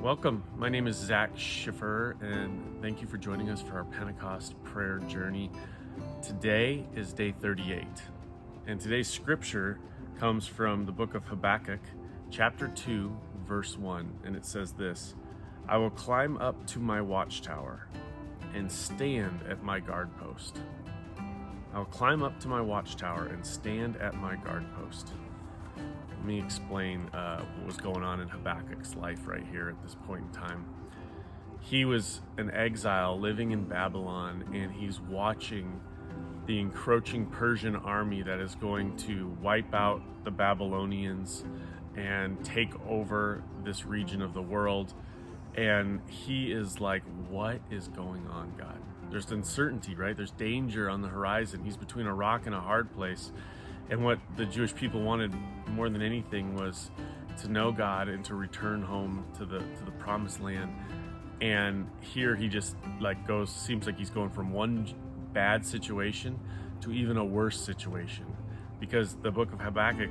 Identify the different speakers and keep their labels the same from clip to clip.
Speaker 1: Welcome. My name is Zach Schiffer, and thank you for joining us for our Pentecost prayer journey. Today is day 38, and today's scripture comes from the book of Habakkuk, chapter 2, verse 1, and it says this: I will climb up to my watchtower and stand at my guard post. I will climb up to my watchtower and stand at my guard post. Let me explain what was going on in Habakkuk's life right here at this point in time. He was an exile living in Babylon, and he's watching the encroaching Persian army that is going to wipe out the Babylonians and take over this region of the world. And he is like, what is going on, God? There's uncertainty, right? There's danger on the horizon. He's between a rock and a hard place. And what the Jewish people wanted more than anything was to know God and to return home to the promised land. And here he just seems like he's going from one bad situation to even a worse situation, because the book of Habakkuk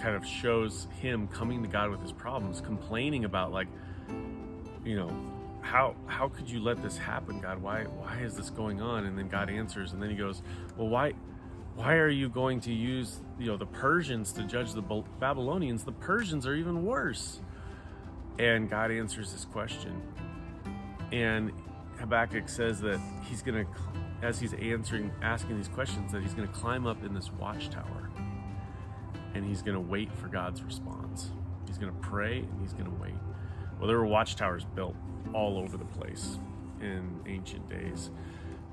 Speaker 1: kind of shows him coming to God with his problems, complaining about how could you let this happen, God? Why is this going on? And then God answers, and then he goes, well, why are you going to use the Persians to judge the Babylonians? The Persians are even worse. And God answers this question. And Habakkuk says that he's going to, as he's asking these questions, that he's going to climb up in this watchtower and he's going to wait for God's response. He's going to pray and he's going to wait. Well, there were watchtowers built all over the place in ancient days,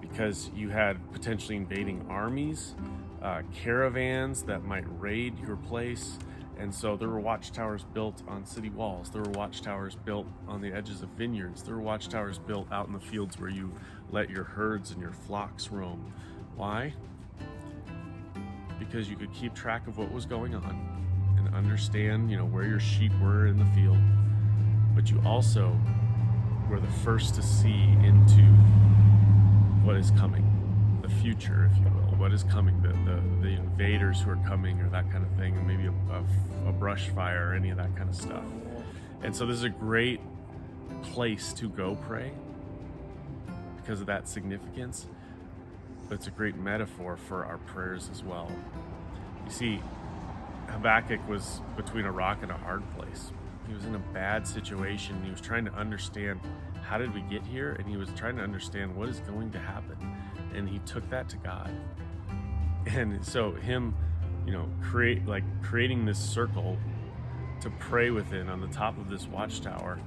Speaker 1: because you had potentially invading armies, caravans that might raid your place. And so there were watchtowers built on city walls. There were watchtowers built on the edges of vineyards. There were watchtowers built out in the fields where you let your herds and your flocks roam. Why? Because you could keep track of what was going on and understand, where your sheep were in the field. But you also were the first to see into what is coming, the future, if you will, what is coming, the invaders who are coming, or that kind of thing, and maybe a brush fire or any of that kind of stuff. And so this is a great place to go pray because of that significance, but it's a great metaphor for our prayers as well. You see, Habakkuk was between a rock and a hard place. He was in a bad situation. He was trying to understand, how did we get here? And he was trying to understand what is going to happen. And he took that to God. And so him, creating this circle to pray within on the top of this watchtower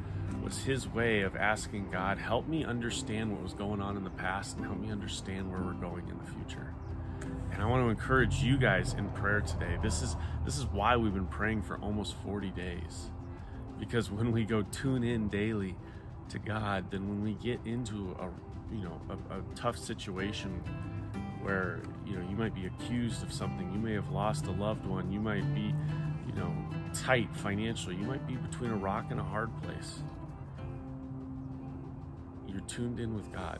Speaker 1: was his way of asking God, help me understand what was going on in the past and help me understand where we're going in the future. And I want to encourage you guys in prayer today. This is why we've been praying for almost 40 days. Because when we go tune in daily to God, then when we get into a tough situation where you might be accused of something, you may have lost a loved one, you might be tight financially, you might be between a rock and a hard place. You're tuned in with God.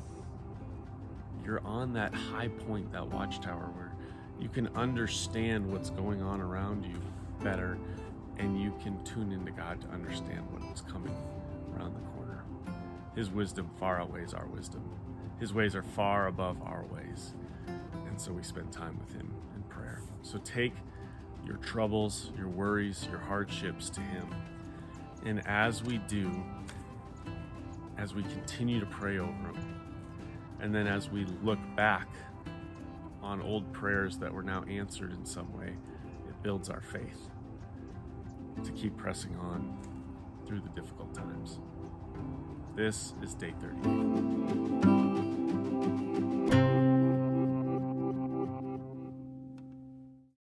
Speaker 1: You're on that high point, that watchtower, where you can understand what's going on around you better, and you can tune into God to understand what's coming around the corner. His wisdom far outweighs our wisdom. His ways are far above our ways. And so we spend time with him in prayer. So take your troubles, your worries, your hardships to him. And as we do, as we continue to pray over them, and then as we look back on old prayers that were now answered in some way, it builds our faith to keep pressing on through the difficult times. This is day 38.